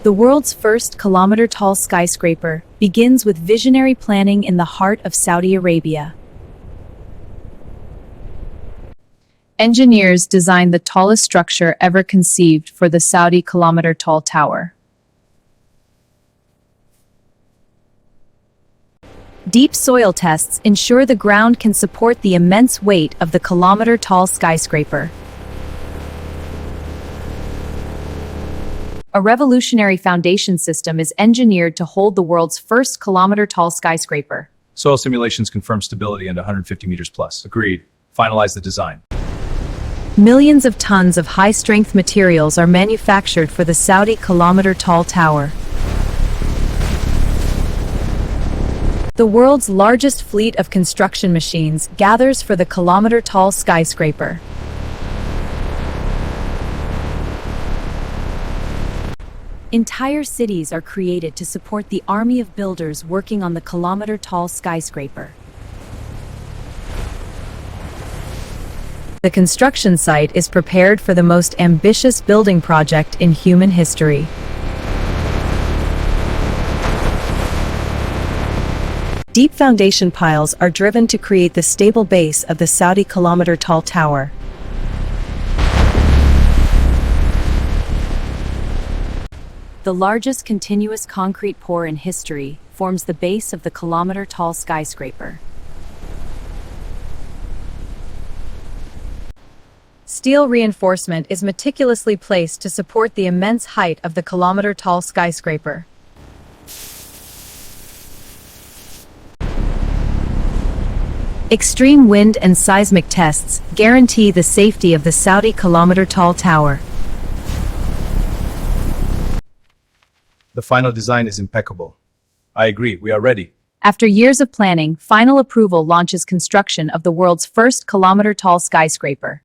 The world's first kilometer-tall skyscraper begins with visionary planning in the heart of Saudi Arabia. Engineers designed the tallest structure ever conceived for the Saudi Kilometer-Tall Tower. Deep soil tests ensure the ground can support the immense weight of the kilometer-tall skyscraper. A revolutionary foundation system is engineered to hold the world's first kilometer-tall skyscraper. Soil simulations confirm stability and 150 meters plus. Agreed. Finalize the design. Millions of tons of high-strength materials are manufactured for the Saudi Kilometer-Tall Tower. The world's largest fleet of construction machines gathers for the kilometer-tall skyscraper. Entire cities are created to support the army of builders working on the kilometer-tall skyscraper. The construction site is prepared for the most ambitious building project in human history. Deep foundation piles are driven to create the stable base of the Saudi Kilometer-Tall Tower. The largest continuous concrete pour in history forms the base of the kilometer-tall skyscraper. Steel reinforcement is meticulously placed to support the immense height of the kilometer-tall skyscraper. Extreme wind and seismic tests guarantee the safety of the Saudi Kilometer-Tall Tower. The final design is impeccable. I agree, we are ready. After years of planning, final approval launches construction of the world's first kilometer-tall skyscraper.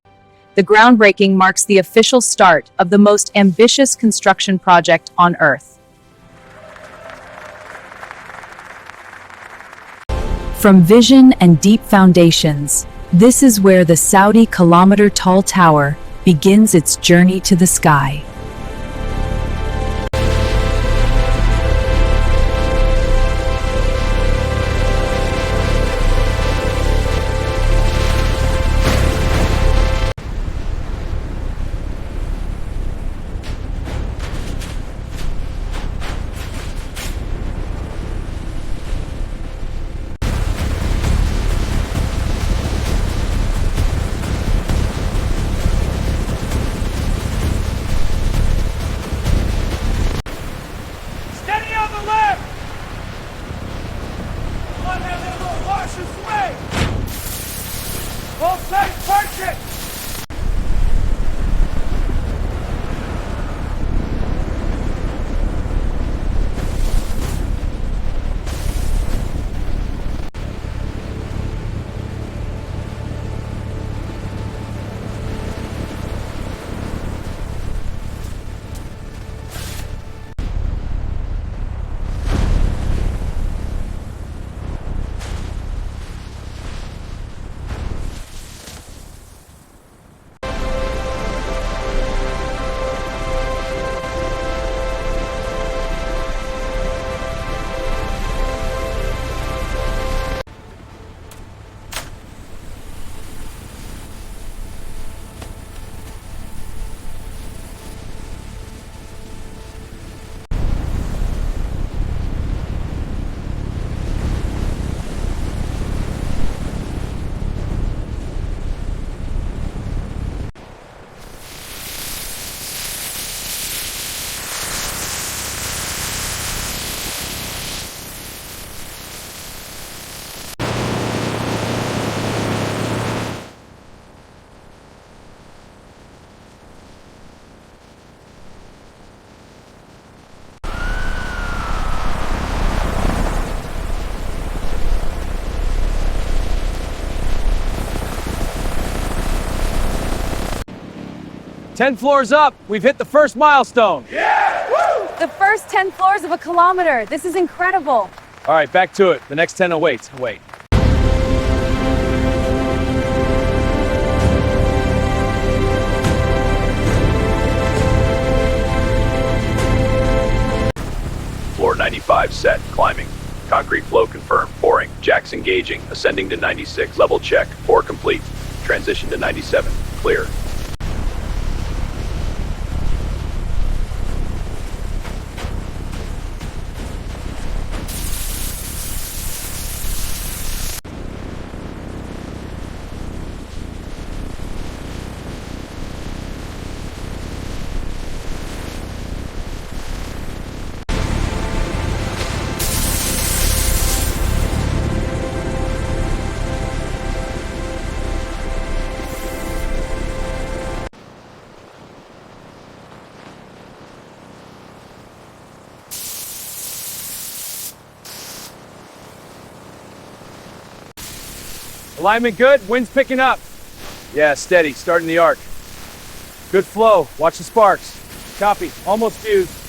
The groundbreaking marks the official start of the most ambitious construction project on Earth. From vision and deep foundations, this is where the Saudi Kilometer-Tall Tower begins its journey to the sky. "10 floors up, we've hit the first milestone." The first 10 floors of a kilometer. This is incredible. All right, back to it. The next 10 awaits. Wait. 95 set. Climbing. Concrete flow confirmed. Pouring. Jacks engaging. Ascending to 96. Level check. Pour complete. Transition to 97. Clear. Alignment good, wind's picking up. Yeah, steady, starting the arc. Good flow, watch the sparks. Copy, almost fused.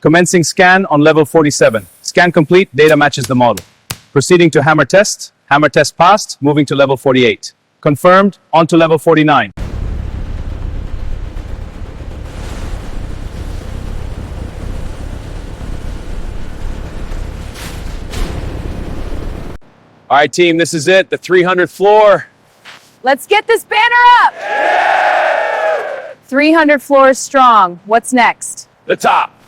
Commencing scan on level 47. Scan complete, data matches the model. Proceeding to hammer test passed, moving to level 48. Confirmed, on to level 49. All right, team, this is it, the 300th floor. Let's get this banner up! 300 floors strong. What's next? The top.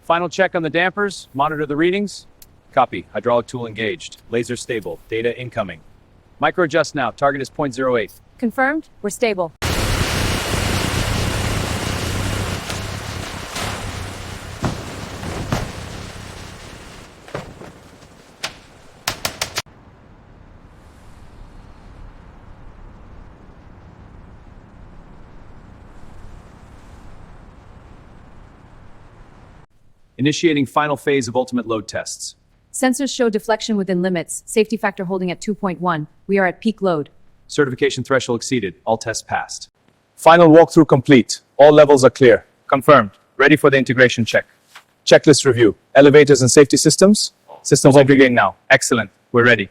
Final check on the dampers, monitor the readings. Copy, hydraulic tool engaged, laser stable, data incoming. Micro adjust now, target is 0.08. Confirmed? We're stable. Initiating final phase of ultimate load tests. Sensors show deflection within limits. Safety factor holding at 2.1. We are at peak load. Certification threshold exceeded. All tests passed. Final walkthrough complete. All levels are clear. Confirmed. Ready for the integration check. Checklist review. Elevators and safety systems. Systems aggregate now. Excellent. We're ready.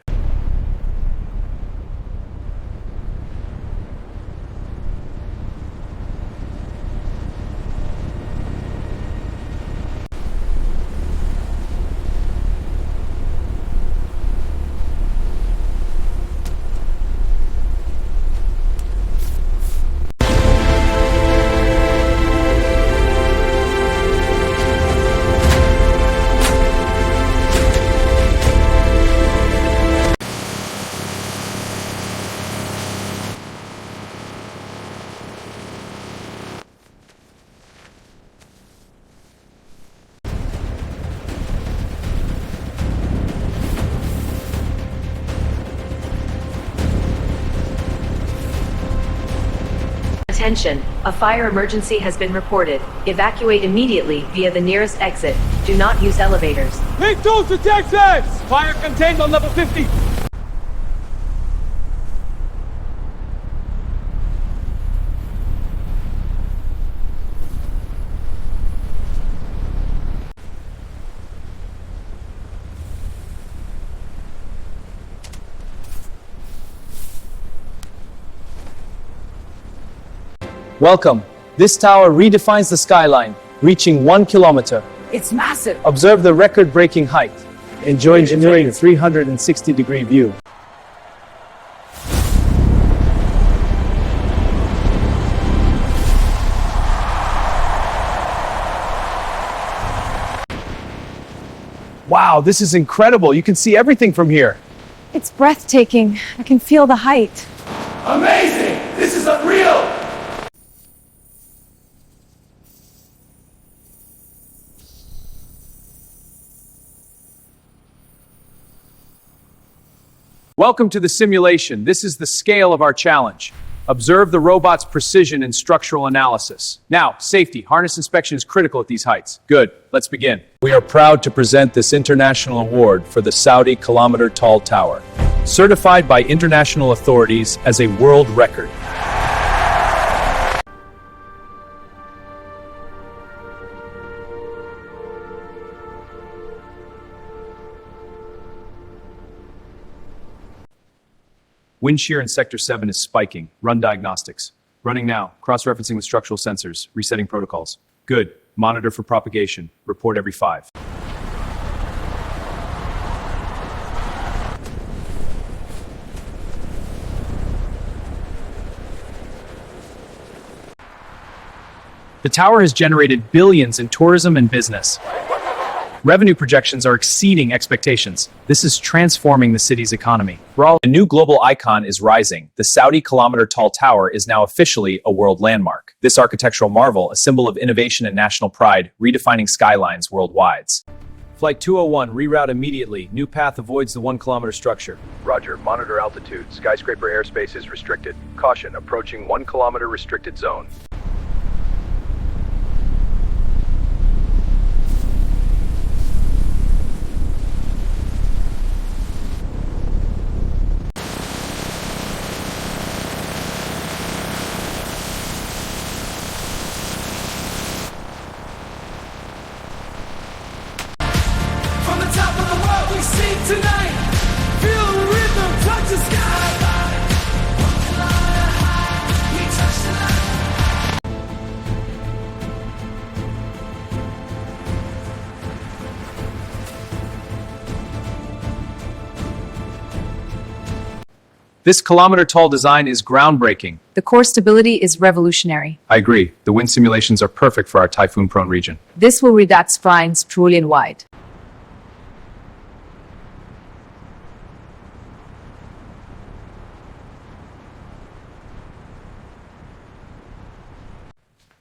Attention, a fire emergency has been reported. Evacuate immediately via the nearest exit. Do not use elevators. Big tools to Texas! Fire contained on level 50. Welcome. This tower redefines the skyline, reaching 1 kilometer. It's massive. Observe the record-breaking height. Enjoy engineering 360-degree view. Wow, this is incredible. You can see everything from here. It's breathtaking. I can feel the height. Amazing! This is unreal! Welcome to the simulation. This is the scale of our challenge. Observe the robot's precision in structural analysis. Now, safety. Harness inspection is critical at these heights. Good. Let's begin. We are proud to present this international award for the Saudi Kilometer-Tall Tower, certified by international authorities as a world record. Wind shear in Sector 7 is spiking. Run diagnostics. Running now. Cross-referencing with structural sensors. Resetting protocols. Good. Monitor for propagation. Report every 5. The tower has generated billions in tourism and business. Revenue projections are exceeding expectations. This is transforming the city's economy. A new global icon is rising. The Saudi Kilometer-Tall Tower is now officially a world landmark. This architectural marvel, a symbol of innovation and national pride, redefining skylines worldwide. Flight 201, reroute immediately. New path avoids the 1 kilometer structure. Roger, monitor altitude. Skyscraper airspace is restricted. Caution, approaching 1 kilometer restricted zone. From the top of the world we sing tonight. Feel the rhythm, touch the sky. We touch the light. This kilometer-tall design is groundbreaking. The core stability is revolutionary. I agree. The wind simulations are perfect for our typhoon-prone region. This will redact spines truly and wide.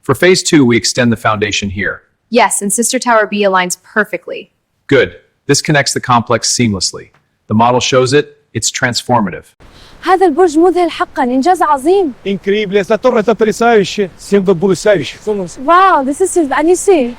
For Phase 2, we extend the foundation here. Yes, and Sister Tower B aligns perfectly. Good. This connects the complex seamlessly. The model shows it. It's transformative. هذا البرج مذهل حقا. إنجاز عظيم. Incrível, essa torre está aterrissage, sendo pulsage. Wow, this is and you see.